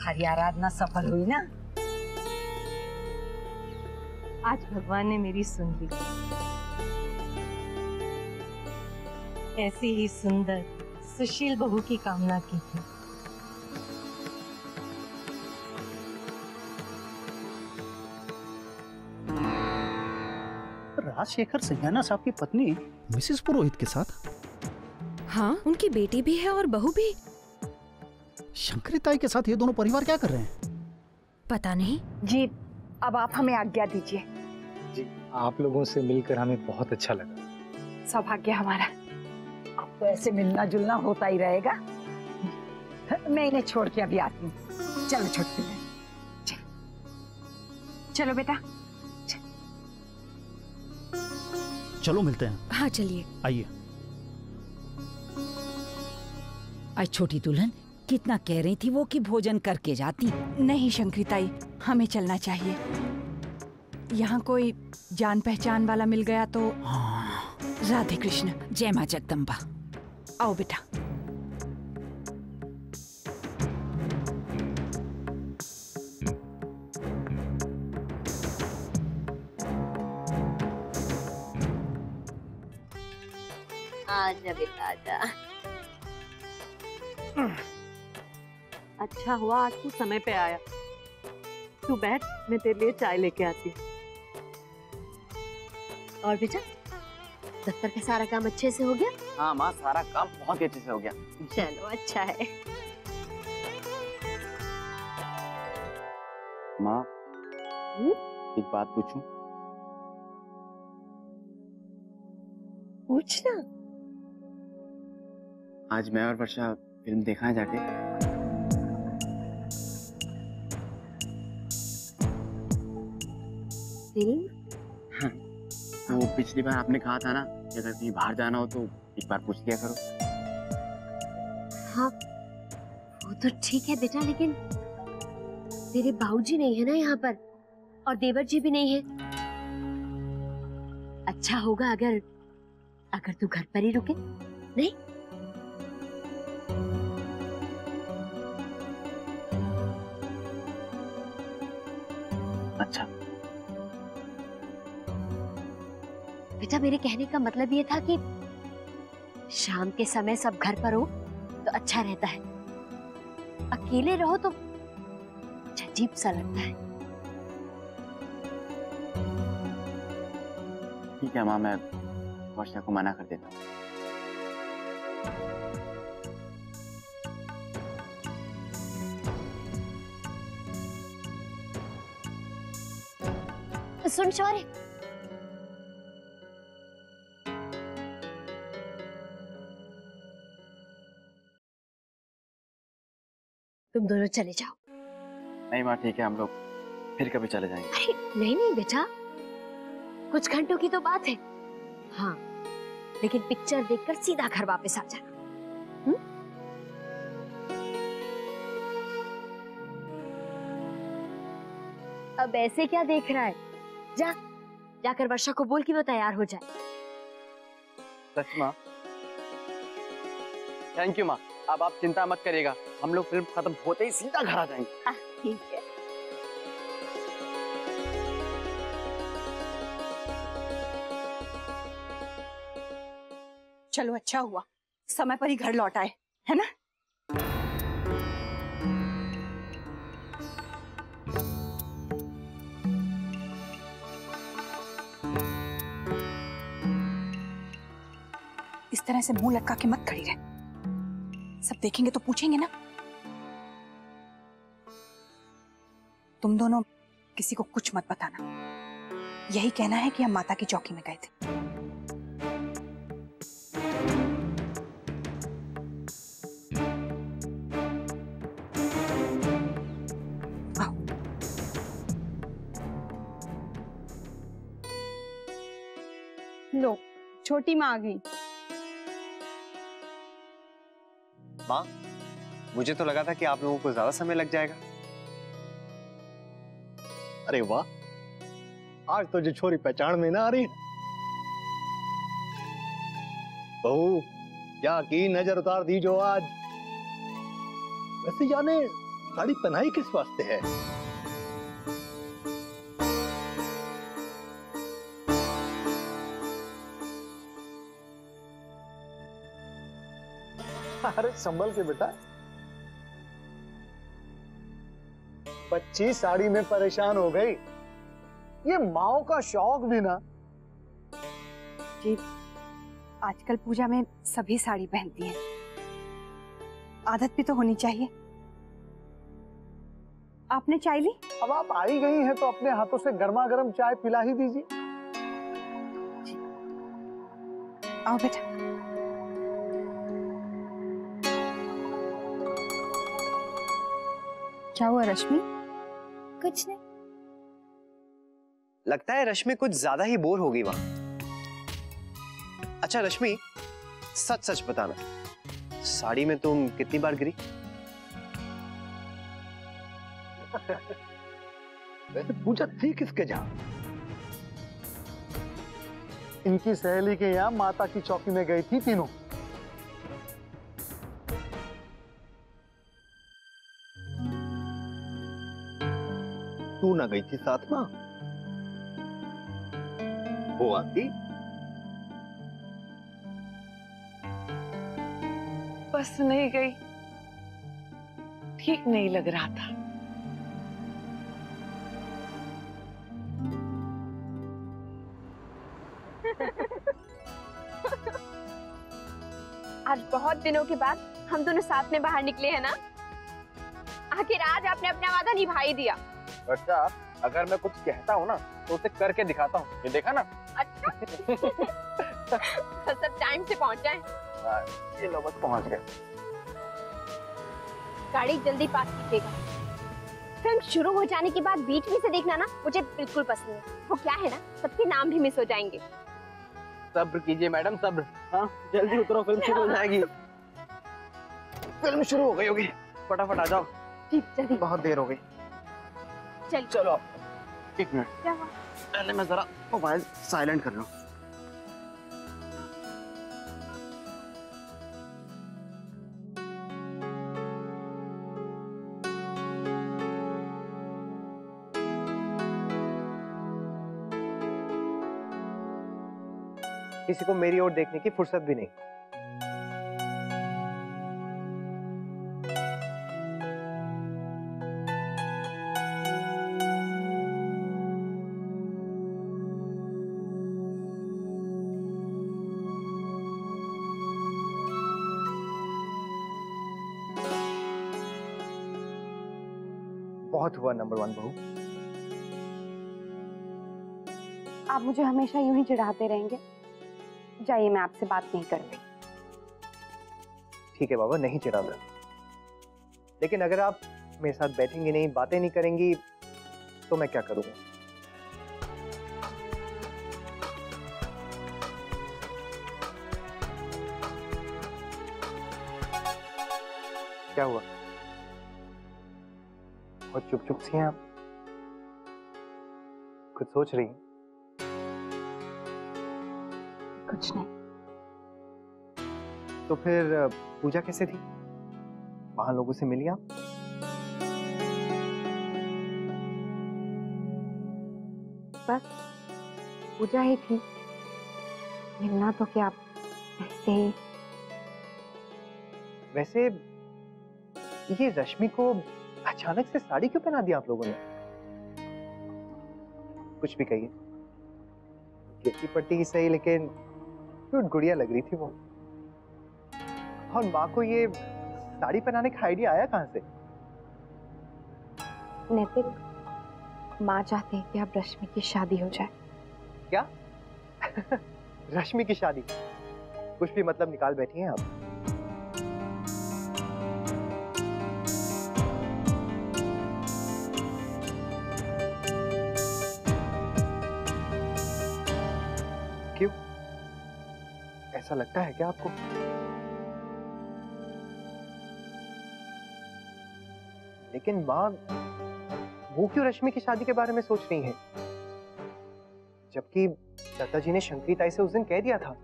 हमारी आराधना सफल हुई ना? आज भगवान ने मेरी सुन ली। ऐसी ही सुंदर सुशील बहू की कामना की थी। राजशेखर सिंघाना साहब की पत्नी मिसेस पुरोहित के साथ? हाँ, उनकी बेटी भी है और बहू भी। शंकरी ताई के साथ ये दोनों परिवार क्या कर रहे हैं? पता नहीं जी। अब आप हमें आज्ञा दीजिए। जी, आप लोगों से मिलकर हमें बहुत अच्छा लगा। सौभाग्य हमारा। अब तो ऐसे मिलना जुलना होता ही रहेगा। मैं इन्हें छोड़ के अभी आती हूँ। चलो छोटी बहन, चलो बेटा। चलो मिलते हैं। हाँ चलिए। आइए। आज छोटी दुल्हन कितना कह रही थी वो कि भोजन करके जाती। नहीं शंकरी ताई, हमें चलना चाहिए। यहाँ कोई जान पहचान वाला मिल गया तो। हाँ। राधे कृष्ण। जय माँ जगदम्बा। आओ बेटा। आजा बेटा आजा। अच्छा हुआ आज तू समय पे आया। तू बैठ, मैं तेरे लिए चाय लेके आती हूँ। और बेटा, दफ्तर का सारा काम अच्छे से हो गया? हाँ माँ, सारा काम बहुत ही अच्छे से हो गया। चलो अच्छा है। माँ, एक बात पूछूं? पूछना। आज मैं और वर्षा फिल्म देखा है जाके। फिल्म? हाँ, तो पिछली बार आपने कहा था ना कि अगर कहीं बाहर जाना हो तो एक बार पूछ लिया करो। हाँ, वो तो ठीक है बेटा, लेकिन तेरे बाबूजी नहीं है ना यहाँ पर, और देवर जी भी नहीं है। अच्छा होगा अगर तू घर पर ही रुके, नहीं? अच्छा बेटा, मेरे कहने का मतलब ये था कि शाम के समय सब घर पर हो तो अच्छा रहता है। अकेले रहो तो अजीब सा लगता है। ठीक है माँ, मैं वर्षा को मना कर देता हूँ। सुन शौर्य, तुम दोनों चले जाओ। नहीं माँ, ठीक है, हम लोग फिर कभी चले जाएंगे। अरे नहीं नहीं बेटा, कुछ घंटों की तो बात है। हाँ, लेकिन पिक्चर देखकर सीधा घर वापस आ जाना। अब ऐसे क्या देख रहा है? जाकर वर्षा को बोल कि वो तैयार हो जाए। सच माँ? थैंक यू माँ। अब आप चिंता मत करिएगा, हम लोग फिल्म खत्म होते ही सीधा घर आ जाएंगे। ठीक है। चलो अच्छा हुआ समय पर ही घर लौट आए, है ना? इस तरह से मुंह लटका के मत खड़ी रह। सब देखेंगे तो पूछेंगे ना। तुम दोनों किसी को कुछ मत बताना। यही कहना है कि हम माता की चौकी में गए थे। आओ। लो, छोटी माँ आ गई। माँ, मुझे तो लगा था कि आप लोगों को ज्यादा समय लग जाएगा। अरे वाह, आज तो जो छोरी पहचान में ना आ रही। बहू, क्या की नजर उतार दी जो आज। वैसे जाने साड़ी पहनाई किस वास्ते है? अरे संभल के बेटा, बच्ची साड़ी में परेशान हो गई। ये माओ का शौक भी ना। जी, आजकल पूजा में सभी साड़ी पहनती हैं। आदत भी तो होनी चाहिए। आपने चाय ली? अब आप आई गई हैं तो अपने हाथों से गर्मा गर्म चाय पिला ही दीजिए। आओ बेटा। क्या हुआ रश्मि? कुछ नहीं। लगता है रश्मि कुछ ज्यादा ही बोर हो गई वहां। अच्छा रश्मि, सच सच बताना, साड़ी में तुम कितनी बार गिरी? वैसे पूजा थी किसके जहां? इनकी सहेली के यहाँ माता की चौकी में गई थी तीनों। तू ना गई थी साथ में? वो आती? बस नहीं गई, ठीक नहीं लग रहा था। आज बहुत दिनों के बाद हम दोनों साथ में बाहर निकले हैं ना। आखिर आज आपने अपना वादा निभा ही दिया। अच्छा, अगर मैं कुछ कहता हूँ ना तो उसे करके दिखाता हूँ, ये देखा ना। अच्छा तो सब टाइम से पहुँच जाएं। ये लो बस पहुँच गए। गाड़ी जल्दी पास कीजिएगा। फिल्म शुरू हो जाने के बाद बीच में से देखना ना मुझे बिल्कुल पसंद है। वो क्या है ना, सबके नाम भी मिस हो जाएंगे। सब्र कीजिए मैडम, सब्र। हाँ जल्दी उतरो, फिल्म शुरू हो जाएगी। फिल्म शुरू हो गई होगी, फटाफट आ जाओ। ठीक, जल्दी। बहुत देर हो गई। चलो एक मिनट, क्या हुआ? पहले मैं जरा मोबाइल साइलेंट कर लूं। किसी को मेरी ओर देखने की फुर्सत भी नहीं। बहुत हुआ नंबर 1 बहू। आप मुझे हमेशा यूं ही चिढ़ाते रहेंगे। जाइए, मैं आपसे बात नहीं करती। ठीक है बाबा, नहीं चिढ़ा मैं। लेकिन अगर आप मेरे साथ बैठेंगी नहीं, बातें नहीं करेंगी तो मैं क्या करूंगा? क्या हुआ? बहुत चुप चुप सी हैं आप, कुछ सोच रही हैं? कुछ नहीं। तो फिर पूजा कैसे थी? वहां लोगों से मिली आप? बस पूजा ही थी, मिलना तो क्या, ऐसे ही। वैसे ये रश्मि को अचानक से साड़ी क्यों पहना दिया आप लोगों ने? कुछ भी कहिए, गिरती पड़ती ही सही, लेकिन क्यूट गुड़िया लग रही थी वो। और माँ को ये साड़ी पहनाने का आइडिया आया कहाँ से? नैतिक, माँ चाहती है कि अब रश्मि की शादी हो जाए। क्या? रश्मि की शादी? कुछ भी मतलब निकाल बैठी हैं आप। क्यों? ऐसा लगता है क्या आपको? लेकिन माँ वो क्यों रश्मि की शादी के बारे में सोच रही हैं? जबकि दादाजी ने शंकरी ताई से उस दिन कह दिया था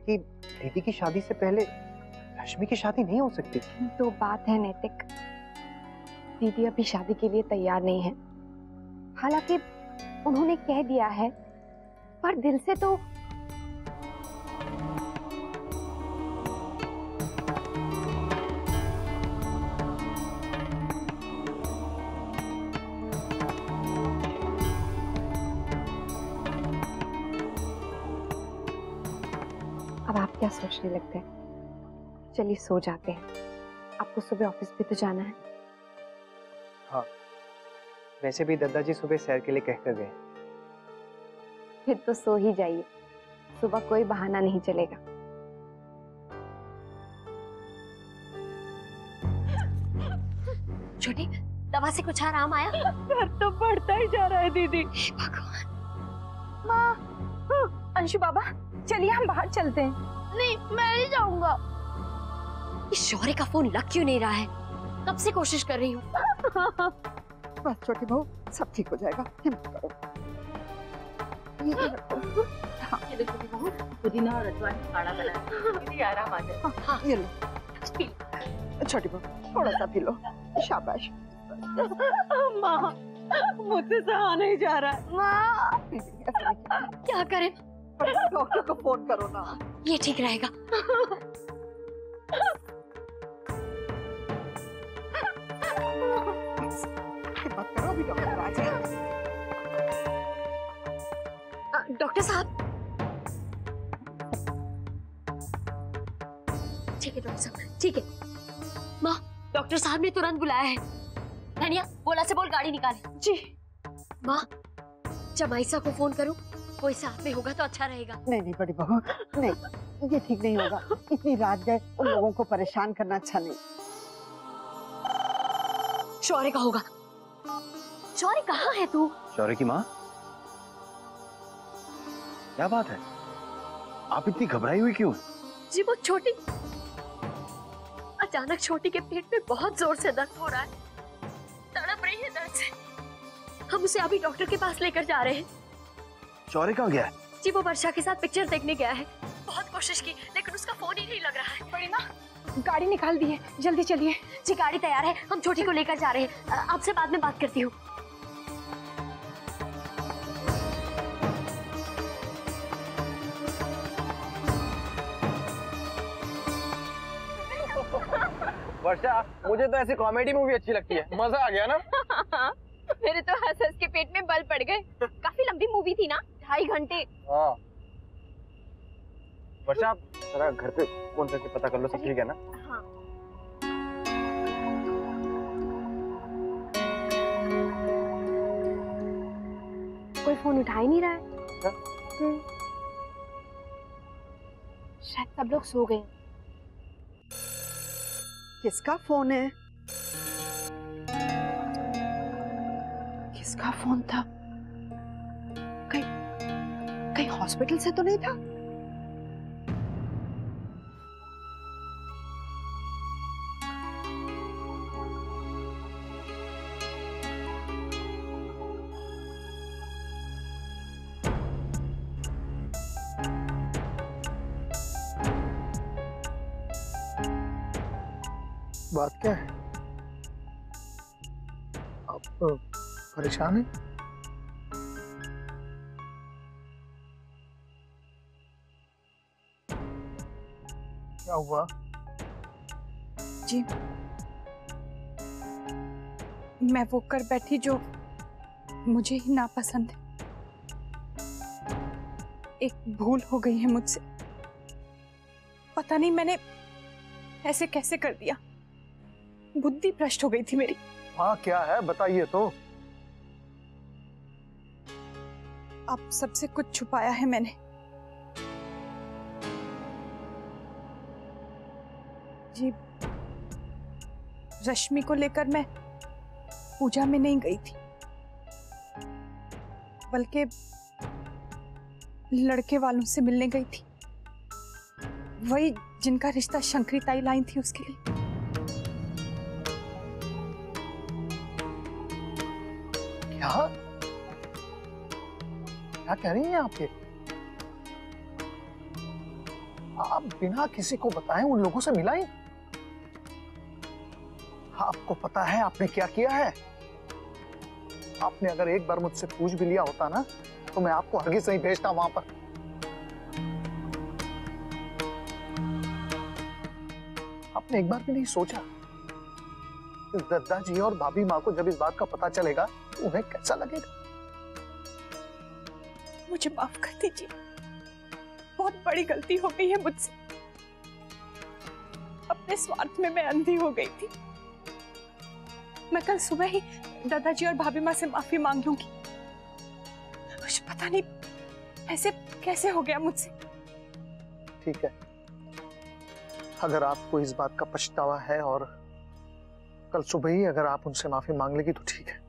कि दीदी की शादी से पहले रश्मि की शादी नहीं हो सकती। तो बात है नैतिक, दीदी अभी शादी के लिए तैयार नहीं है। हालांकि उन्होंने कह दिया है, पर दिल से तो अब आप क्या सोचने लगते हैं? चलिए सो जाते हैं, आपको सुबह ऑफिस भी तो जाना है। हाँ, वैसे भी दादाजी सुबह सैर के लिए कहकर गए। फिर तो सो ही जाइए, सुबह कोई बहाना नहीं चलेगा। छोटी, दवा से कुछ आराम आया? दर्द तो बढ़ता ही जा रहा है दीदी। भगवान। माँ, अंशु बाबा, चलिए हम बाहर चलते हैं। नहीं, मैं नहीं जाऊंगा। इस शौर्य का फोन लग क्यों नहीं रहा है? कब से कोशिश कर रही हूँ। बस छोटी बहू, सब ठीक हो जाएगा, हिम्मत करो। ये रखो। हाँ, ये देखो छोटी बहू, पुदीना और अजवाइन काढ़ा बना है। दीदी आराम आ जाए। हाँ, ये लो। छोटी बहू, थोड़ा सा पी लो। शाबाश। माँ, मुझसे सहा नहीं जा रहा है। माँ, क्या करें? डॉक्टर को फोन करो ना। ये ठीक रहेगा। हिम्मत करो, अभी डॉक्टर आ जाए। डॉक्टर साहब। ठीक है डॉक्टर साहब, ठीक है। माँ, डॉक्टर साहब ने तुरंत बुलाया है। धनिया, बोला से बोल गाड़ी निकाले। जी। माँ, जमाईसा को फोन करूं? कोई साथ में होगा तो अच्छा रहेगा। नहीं नहीं बड़ी बहू, नहीं, ये ठीक नहीं होगा। इतनी रात गए, उन लोगों को परेशान करना अच्छा नहीं। शौर्य का होगा। शौर्य कहाँ है तू? शौर्य की माँ, क्या बात है? आप इतनी घबराई हुई क्यों? जी वो छोटी, अचानक छोटी के पेट में बहुत जोर से दर्द हो रहा है, तड़प रही है दर्द से। हम उसे अभी डॉक्टर के पास लेकर जा रहे हैं। शौर्य कहाँ गया है? जी वो वर्षा के साथ पिक्चर देखने गया है। बहुत कोशिश की लेकिन उसका फोन ही नहीं लग रहा है। बड़ी माँ, गाड़ी निकाल दी है, जल्दी चलिए। जी गाड़ी तैयार है, हम छोटी को लेकर जा रहे हैं। आपसे बाद में बात करती हूँ। वर्षा, मुझे तो ऐसी कॉमेडी मूवी अच्छी लगती है। मजा आ गया ना? मेरे तो हंस हंस के पेट में बल पड़ गए। काफी लंबी मूवी थी ना, 2.5 घंटे। हाँ। वर्षा, जरा घर पे फोन करके पता कर लो सब ठीक है ना? हाँ। कोई फोन उठा ही नहीं रहा है। शायद सब लोग सो गए। किसका फोन है? किसका फोन था? कहीं हॉस्पिटल से तो नहीं था? बात क्या है? आप परेशान हैं? क्या हुआ? जी, मैं वो कर बैठी जो मुझे ही नापसंद है। एक भूल हो गई है मुझसे। पता नहीं मैंने ऐसे कैसे कर दिया। बुद्धि भ्रष्ट हो गई थी मेरी। हाँ, क्या है बताइए तो। आप सबसे कुछ छुपाया है मैंने। जी, रश्मि को लेकर मैं पूजा में नहीं गई थी, बल्कि लड़के वालों से मिलने गई थी। वही जिनका रिश्ता शंकरी ताई लाई थी उसके लिए। क्या क्या कह रही हैं आप ये? आप बिना किसी को बताए उन लोगों से मिलाई? आपको पता है आपने क्या किया है? आपने अगर एक बार मुझसे पूछ भी लिया होता ना, तो मैं आपको हरगिज़ नहीं भेजता वहां पर। आपने एक बार भी नहीं सोचा इस दद्दा जी और भाभी माँ को जब इस बात का पता चलेगा तो उन्हें कैसा लगेगा? मुझे माफ कर दीजिए, बहुत बड़ी गलती हो गई है मुझसे। अपने स्वार्थ में मैं अंधी हो गई थी। मैं कल सुबह ही दादाजी और भाभी माँ से माफी मांग लूंगी। मुझे पता नहीं ऐसे कैसे हो गया मुझसे। ठीक है, अगर आपको इस बात का पछतावा है और कल सुबह ही अगर आप उनसे माफी मांग लेगी तो ठीक है,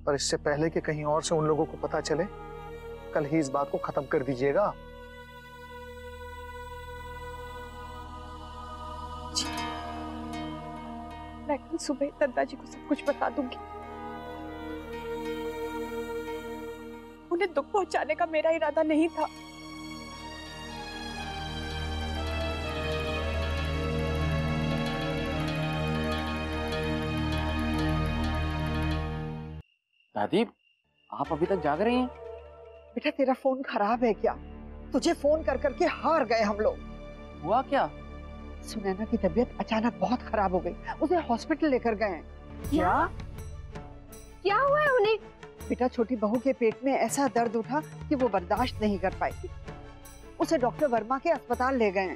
पर इससे पहले कि कहीं और से उन लोगों को पता चले, कल ही इस बात को खत्म कर दीजिएगा। मैं कल सुबह दादाजी को सब कुछ बता दूंगी। उन्हें दुख पहुंचाने का मेरा इरादा नहीं था। दादी, आप अभी तक जाग रही हैं? बेटा तेरा फोन खराब है क्या? तुझे फोन कर करके हार गए हम लोग। हुआ क्या? सुनैना की तबीयत अचानक बहुत खराब हो गई, उसे हॉस्पिटल लेकर गए। क्या? क्या हुआ है उन्हें? बेटा छोटी बहू के पेट में ऐसा दर्द उठा कि वो बर्दाश्त नहीं कर पाई। उसे डॉक्टर वर्मा के अस्पताल ले गए।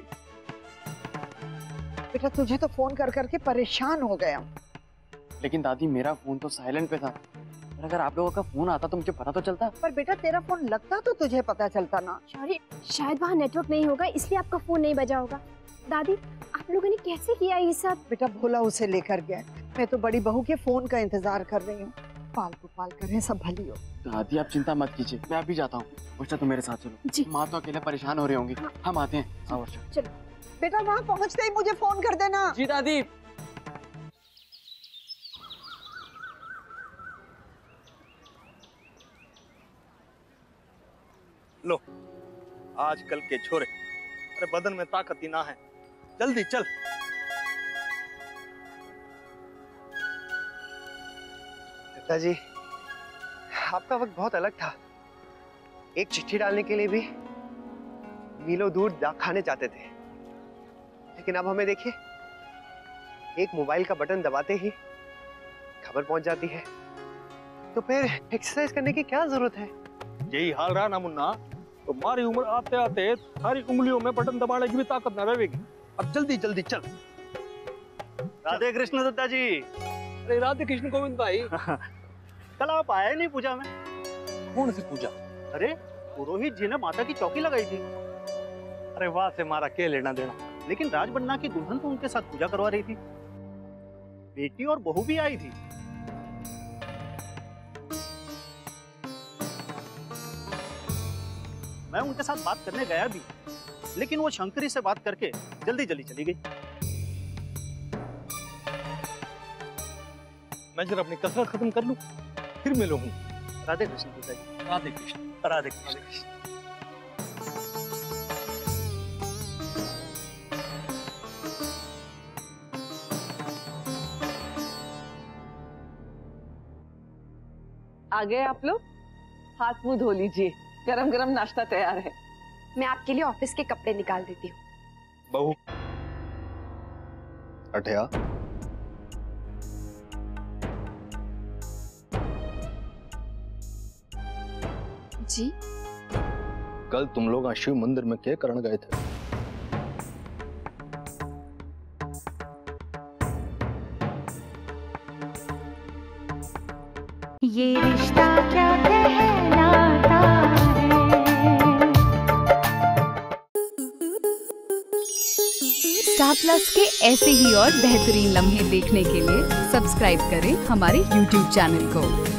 बेटा तुझे तो फोन कर करके परेशान हो गया। लेकिन दादी मेरा फोन तो साइलेंट पे था, और अगर आप लोगों का फोन आता तो मुझे पता तो चलता। पर बेटा तेरा फोन लगता तो तुझे पता चलता ना। सॉरी, शायद वहाँ नेटवर्क नहीं होगा इसलिए आपका फोन नहीं बजा होगा। दादी आप लोगों ने कैसे किया ये सब? बेटा भोला उसे लेकर गया, मैं तो बड़ी बहू के फोन का इंतजार कर रही हूँ। पालतू पाल करें सब भली हो। दादी आप चिंता मत कीजिए, मैं अभी जाता हूँ। वर्षा तुम मेरे साथ चलो। जी। माँ तो अकेले परेशान हो रही होंगी। हम आते हैं। हाँ वर्षा चलो बेटा, वहाँ पहुँचते ही मुझे फोन कर देना। जी दादी। लो आजकल के छोरे, अरे बदन में ताकत ही ना है। जल्दी चल। दादाजी आपका वक्त बहुत अलग था। एक चिट्ठी डालने के लिए भी मीलों दूर डाक खाने जाते थे, लेकिन अब हमें देखिए, एक मोबाइल का बटन दबाते ही खबर पहुंच जाती है। तो फिर एक्सरसाइज करने की क्या जरूरत है? यही हाल रहा ना मुन्ना, तो हमारी उम्र आते आते सारी उंगलियों में बटन दबाने की भी ताकत न रहेगी। अब जल्दी जल्दी चल। राधे कृष्ण दत्ता जी। अरे राधे कृष्ण गोविंद भाई। कल आप आए नहीं पूजा में? कौन सी पूजा? अरे पुरोहित जी ने माता की चौकी लगाई थी। अरे वाह से मारा क्या लेना देना। लेकिन राजबन्ना की दुल्हन तो उनके साथ पूजा करवा रही थी। बेटी और बहू भी आई थी। मैं उनके साथ बात करने गया भी, लेकिन वो शंकरी से बात करके जल्दी जल्दी चली गई। मैं जरा अपनी कसरत खत्म कर लूं, फिर मिलूंगा। राधे कृष्ण पिताजी। राधे कृष्ण। राधे कृष्ण। आ गए आप लोग? हाथ मुंह धो लीजिए, गरम गरम नाश्ता तैयार है। मैं आपके लिए ऑफिस के कपड़े निकाल देती हूँ। बहू अठया, जी कल तुम लोग शिव मंदिर में क्या करने गए थे? ये रिश्ता क्या कहलाता है। स्टार प्लस के ऐसे ही और बेहतरीन लम्हे देखने के लिए सब्सक्राइब करें हमारे YouTube चैनल को।